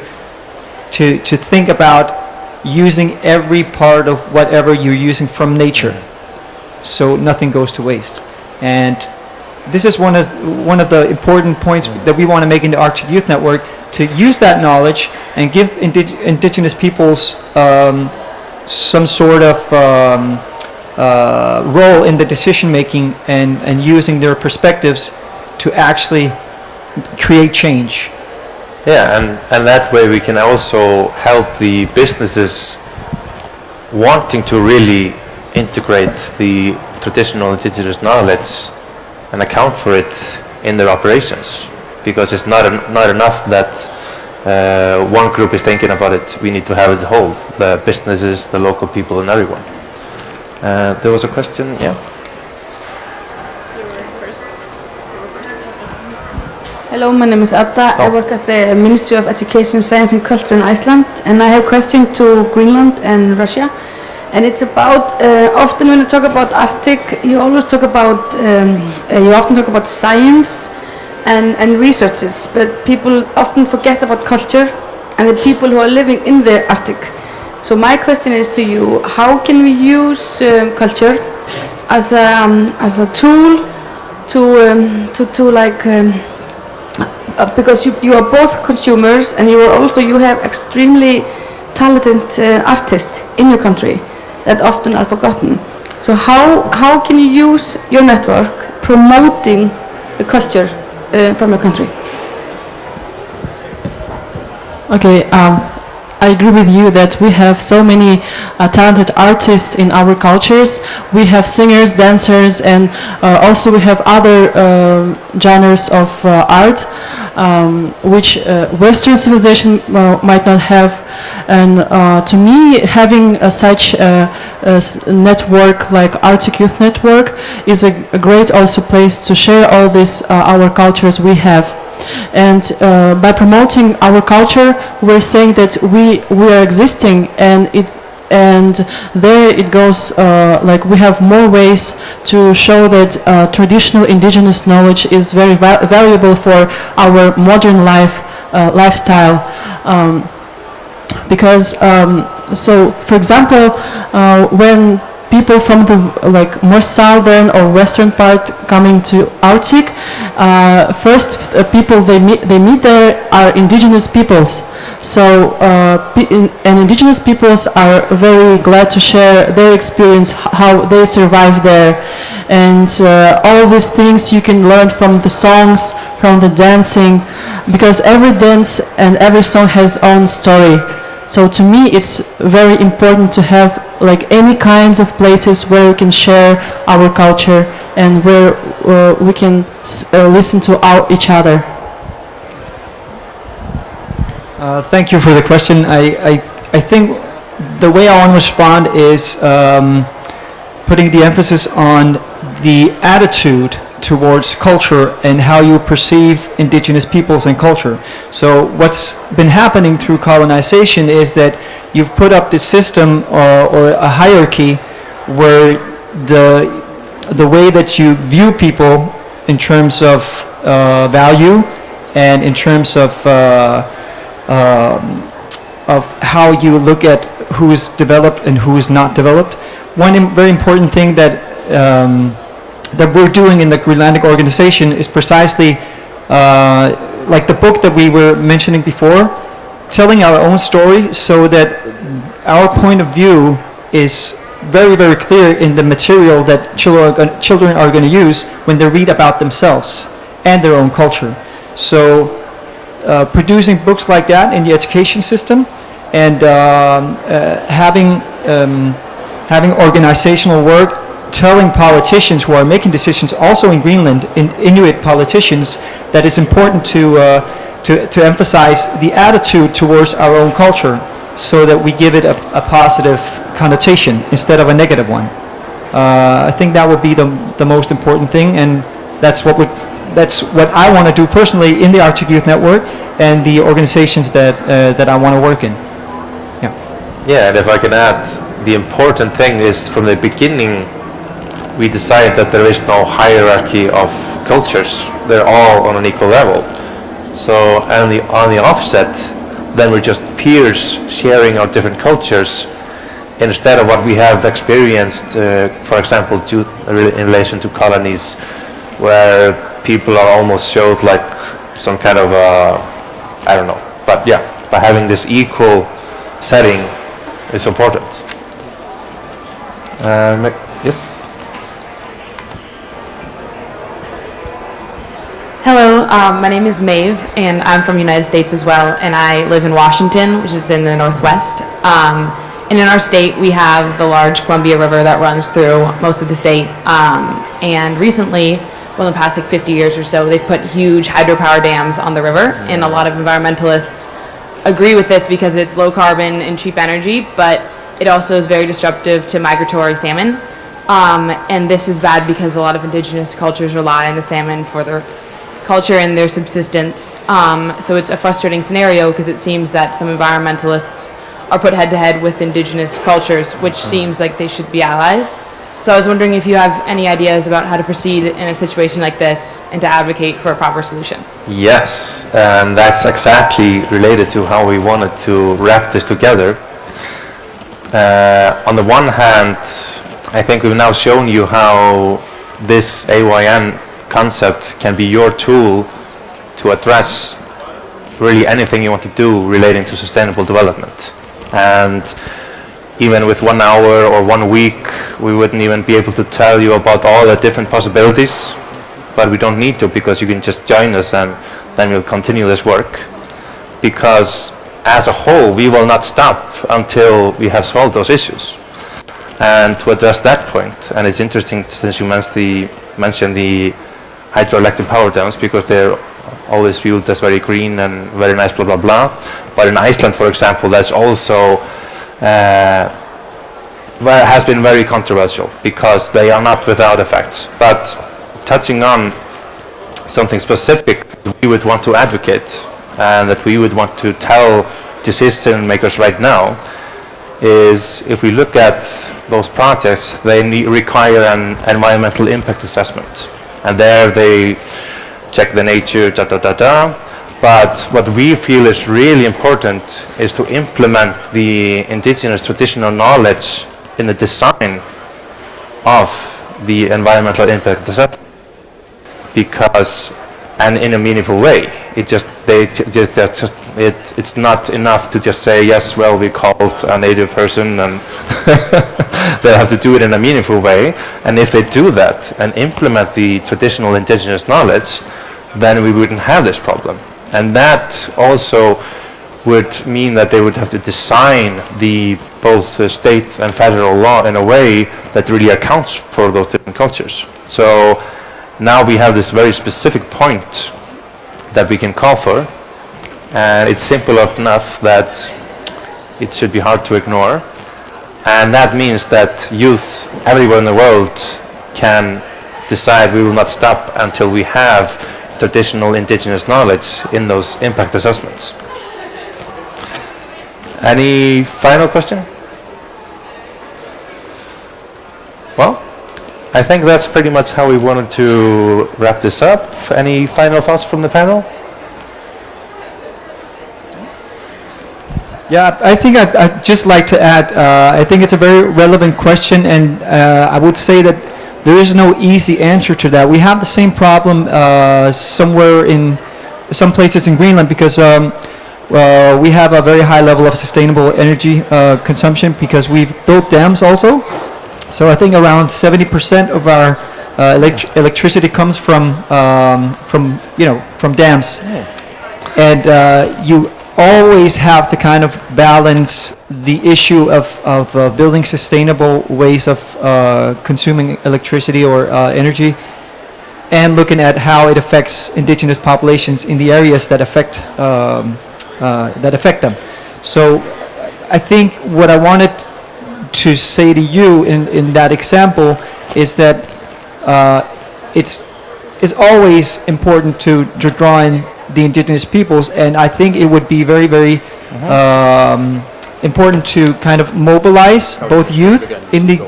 think about using every part of whatever you're using from nature, so nothing goes to waste. And this is one of the important points that we want to make in the Arctic Youth Network, to use that knowledge and give indigenous peoples some sort of role in the decision making and using their perspectives to actually create change. Yeah, and that way we can also help the businesses wanting to really integrate the traditional indigenous knowledge and account for it in their operations, because it's not enough that one group is thinking about it. We need to have it whole, the businesses, the local people, and everyone. There was a question, yeah? Hello, my name is Adda. I work at the Ministry of Education, Science and Culture in Iceland, and I have a question to Greenland and Russia. And it's about, often when you talk about Arctic, you always talk about, you often talk about science and researches, but people often forget about culture and the people who are living in the Arctic. So my question is to you, how can we use culture as a tool to like, because you are both consumers and you have extremely talented artists in your country that often are forgotten. So how can you use your network promoting the culture from your country? Okay, I agree with you that we have so many talented artists in our cultures. We have singers, dancers, and also we have other genres of art which Western civilization might not have. And to me, having such a network like Arctic Youth Network is a great also place to share all this our cultures we have. And by promoting our culture, we're saying that we are existing, and there it goes, like we have more ways to show that traditional indigenous knowledge is very valuable for our modern lifestyle. Because, so for example, when people from the more southern or western part coming to Arctic, first people they meet there are indigenous peoples. So and indigenous peoples are very glad to share their experience, how they survive there, and all these things you can learn from the songs, from the dancing, because every dance and every song has own story. So to me it's very important to have any kinds of places where we can share our culture and where we can listen to each other. Thank you for the question. I think the way I want to respond is putting the emphasis on the attitude towards culture and how you perceive indigenous peoples and culture. So what's been happening through colonization is that you've put up this system or a hierarchy where the way that you view people in terms of value and in terms of how you look at who is developed and who is not developed. One very important thing that that we're doing in the Greenlandic organization is precisely like the book that we were mentioning before, telling our own story so that our point of view is very, very clear in the material that children are going to use when they read about themselves and their own culture. So producing books like that in the education system and having organizational work, telling politicians who are making decisions also in Greenland, Inuit politicians, that it's important to emphasize the attitude towards our own culture so that we give it a positive connotation instead of a negative one. I think that would be the most important thing, and that's what I want to do personally in the Arctic Youth Network and the organizations that I want to work in. Yeah, and if I can add, the important thing is from the beginning we decide that there is no hierarchy of cultures. They're all on an equal level. So on the offset, then we're just peers sharing our different cultures instead of what we have experienced, for example, in relation to colonies, where people are almost showed like some kind of, I don't know. But yeah, by having this equal setting is important. Yes? Hello, my name is Maeve, and I'm from the United States as well, and I live in Washington, which is in the Northwest. And in our state, we have the large Columbia River that runs through most of the state. And recently, well, in the past 50 years or so, they've put huge hydropower dams on the river, and a lot of environmentalists agree with this because it's low carbon and cheap energy, but it also is very disruptive to migratory salmon. And this is bad because a lot of indigenous cultures rely on the salmon for their culture and their subsistence. So it's a frustrating scenario because it seems that some environmentalists are put head to head with indigenous cultures, which seems like they should be allies. So I was wondering if you have any ideas about how to proceed in a situation like this and to advocate for a proper solution. Yes, and that's exactly related to how we wanted to wrap this together. On the one hand, I think we've now shown you how this AYN concept can be your tool to address really anything you want to do relating to sustainable development. And even with 1 hour or 1 week, we wouldn't even be able to tell you about all the different possibilities, but we don't need to, because you can just join us and then we'll continue this work. Because as a whole, we will not stop until we have solved those issues. And to address that point, and it's interesting since you mentioned the hydroelectric power dams, because they're always viewed as very green and very nice, blah, blah, blah. But in Iceland, for example, that's also has been very controversial because they are not without effects. But touching on something specific we would want to advocate and that we would want to tell decision makers right now is if we look at those projects, they require an environmental impact assessment. And there they check the nature, But what we feel is really important is to implement the indigenous traditional knowledge in the design of the environmental impact assessment, because, and in a meaningful way. It's not enough to just say, yes, well, we called a native person, and they have to do it in a meaningful way. And if they do that and implement the traditional indigenous knowledge, then we wouldn't have this problem. And that also would mean that they would have to design both state and federal law in a way that really accounts for those different cultures. So now we have this very specific point that we can call for, and it's simple enough that it should be hard to ignore. And that means that youth everywhere in the world can decide we will not stop until we have traditional indigenous knowledge in those impact assessments. Any final question? Well, I think that's pretty much how we wanted to wrap this up. Any final thoughts from the panel? Yeah, I think I'd just like to add, I think it's a very relevant question, and I would say that there is no easy answer to that. We have the same problem somewhere in some places in Greenland, because we have a very high level of sustainable energy consumption because we've built dams also. So I think around 70% of our electricity comes from dams, and you always have to kind of balance the issue of building sustainable ways of consuming electricity or energy, and looking at how it affects indigenous populations in the areas that affect them. So I think what I wanted to say to you in that example is that it's always important to draw in the indigenous peoples, and I think it would be very, very important to kind of mobilize both youth in the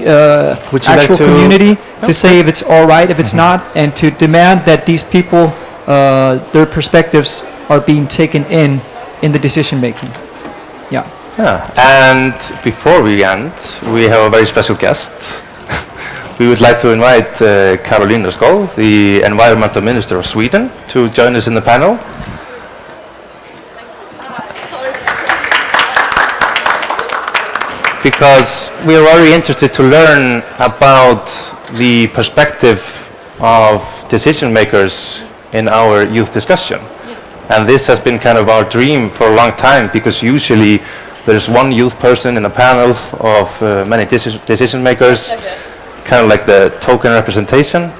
actual community to say if it's all right, if it's not, and to demand that these people, their perspectives are being taken in the decision making. Yeah. And before we end, we have a very special guest. We would like to invite Karolina Skog, the Environmental Minister of Sweden, to join us in the panel. Because we are very interested to learn about the perspective of decision makers in our youth discussion. And this has been kind of our dream for a long time, because usually there's one youth person in a panel of many decision makers, kind of like the token representation.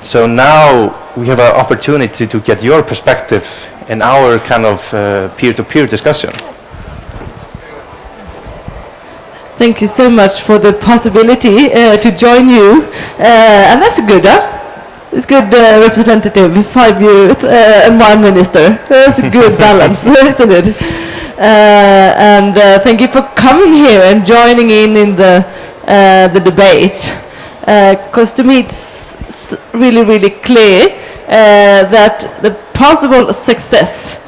So now we have an opportunity to get your perspective in our kind of peer-to-peer discussion. Thank you so much for the possibility to join you, and that's good, huh? It's good representative, 5 youth and 1 minister. That's a good balance, isn't it? And thank you for coming here and joining in the debate, because to me it's really, really clear that the possible success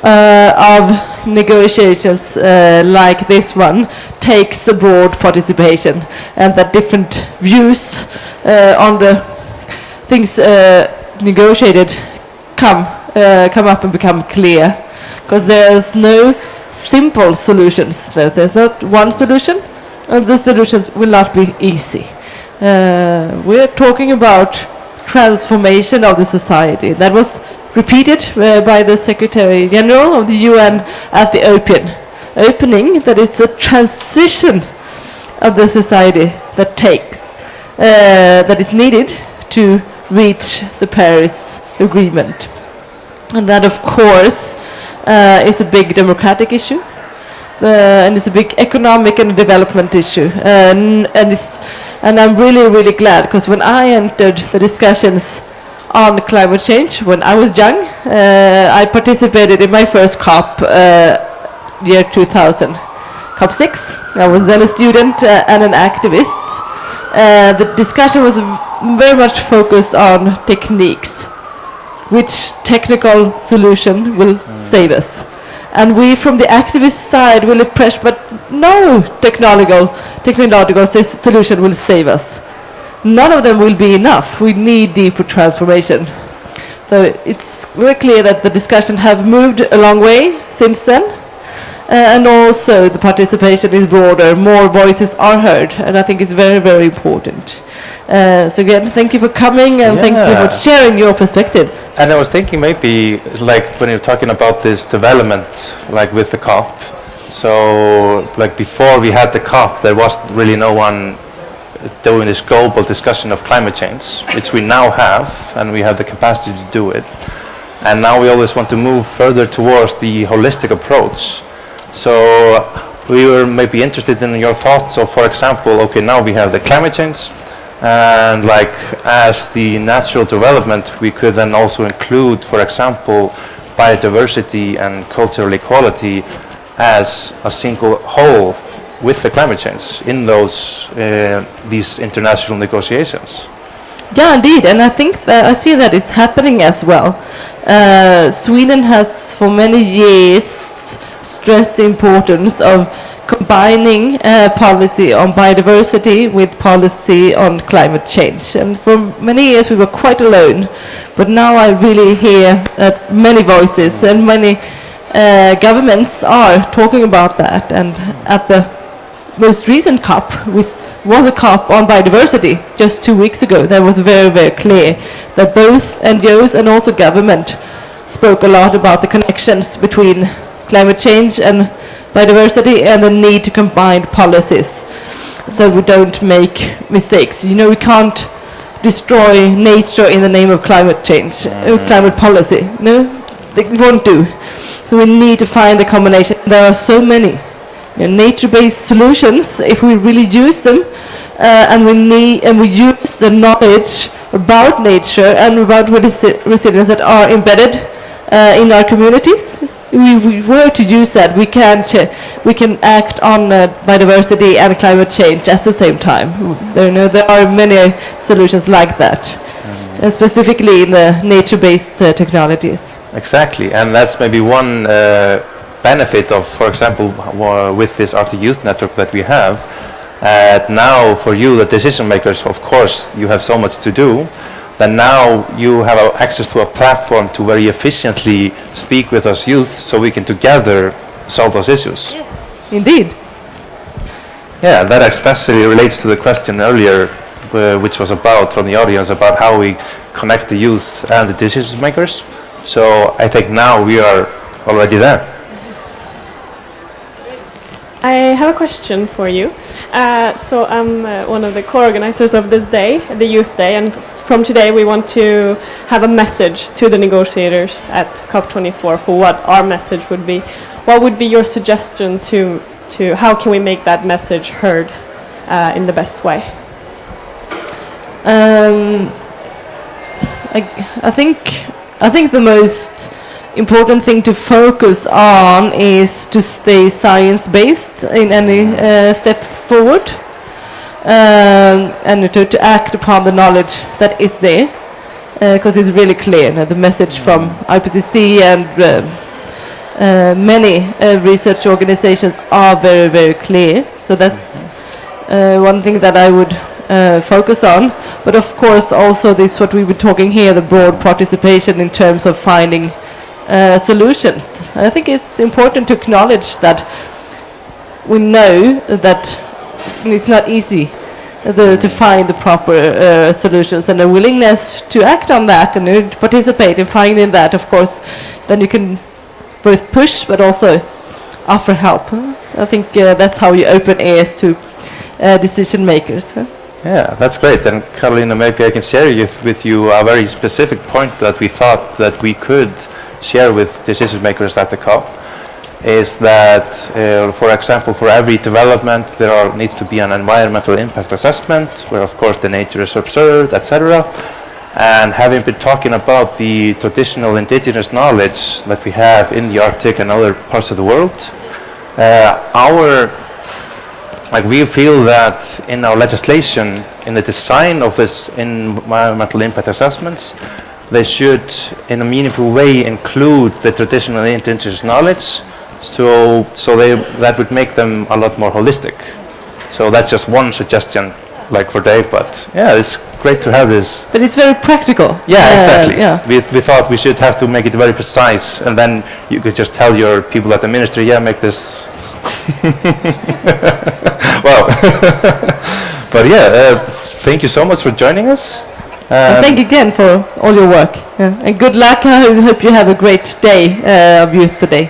of negotiations like this one takes a broad participation, and that different views on the things negotiated come up and become clear, because there's no simple solutions. There's not one solution, and the solutions will not be easy. We're talking about transformation of the society. That was repeated by the Secretary General of the UN at the opening, that it's a transition of the society that is needed to reach the Paris Agreement. And that, of course, is a big democratic issue, and it's a big economic and development issue. And I'm really, really glad, because when I entered the discussions on climate change when I was young, I participated in my first COP year 2000, COP 6. I was then a student and an activist. The discussion was very much focused on techniques. Which technical solution will save us? And we from the activist side will press, but no technological solution will save us. None of them will be enough. We need deeper transformation. So it's very clear that the discussion have moved a long way since then. And also the participation is broader, more voices are heard, and I think it's very, very important. So again, thank you for coming, and thank you for sharing your perspectives. And I was thinking maybe, like when you're talking about this development, like with the COP, so like before we had the COP, there was really no one doing this global discussion of climate change, which we now have, and we have the capacity to do it. And now we always want to move further towards the holistic approach. So we were maybe interested in your thoughts. So for example, okay, now we have the climate change, and like as the natural development, we could then also include, for example, biodiversity and cultural equality as a single whole with the climate change in those these international negotiations. Yeah, indeed, and I think that I see that is happening as well. Sweden has for many years stressed the importance of combining policy on biodiversity with policy on climate change. And for many years we were quite alone, but now I really hear that many voices and many governments are talking about that. And at the most recent COP, which was a COP on biodiversity just 2 weeks ago, that was very, very clear that both NGOs and also government spoke a lot about the connections between climate change and biodiversity and the need to combine policies so we don't make mistakes. You know, we can't destroy nature in the name of climate change, climate policy. No, they won't do. So we need to find the combination. There are so many nature-based solutions if we really use them, and we use the knowledge about nature and about resilience that are embedded in our communities. We were to use that, we can act on biodiversity and climate change at the same time. There are many solutions like that, specifically in the nature-based technologies. Exactly, and that's maybe one benefit of, for example, with this Arctic Youth Network that we have. Now for you, the decision makers, of course, you have so much to do, then now you have access to a platform to very efficiently speak with us youth so we can together solve those issues. Yes. Indeed. Yeah, that especially relates to the question earlier, which was about, from the audience, about how we connect the youth and the decision makers. So I think now we are already there. I have a question for you. So I'm one of the co-organizers of this day, the Youth Day, and from today we want to have a message to the negotiators at COP24 for what our message would be. What would be your suggestion to how can we make that message heard in the best way? I think the most important thing to focus on is to stay science-based in any step forward, and to act upon the knowledge that is there, because it's really clear. The message from IPCC and many research organizations are very, very clear. So that's one thing that I would focus on. But of course also this, what we've been talking here, the broad participation in terms of finding solutions. I think it's important to acknowledge that we know that it's not easy to find the proper solutions, and a willingness to act on that and to participate in finding that, of course, then you can both push but also offer help. I think that's how you open ears to decision makers. Yeah, that's great. And Karolina, maybe I can share with you a very specific point that we thought that we could share with decision makers at the COP, is that, for example, for every development needs to be an environmental impact assessment, where of course the nature is observed, etc. And having been talking about the traditional indigenous knowledge that we have in the Arctic and other parts of the world, we feel that in our legislation, in the design of this environmental impact assessments, they should, in a meaningful way, include the traditional indigenous knowledge, so that would make them a lot more holistic. So that's just one suggestion, for today. But yeah, it's great to have this. But it's very practical. Yeah, exactly. Yeah. We thought we should have to make it very precise, and then you could just tell your people at the ministry, yeah, make this. Well, but yeah, thank you so much for joining us. And thank you again for all your work. And good luck. I hope you have a great day of youth today.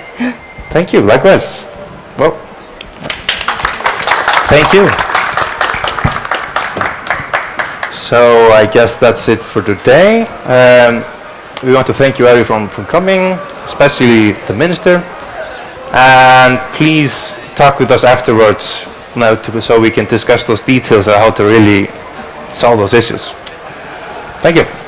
Thank you. Likewise. Well, thank you. So I guess that's it for today. We want to thank you everyone for coming, especially the minister. And please talk with us afterwards so we can discuss those details of how to really solve those issues. Thank you.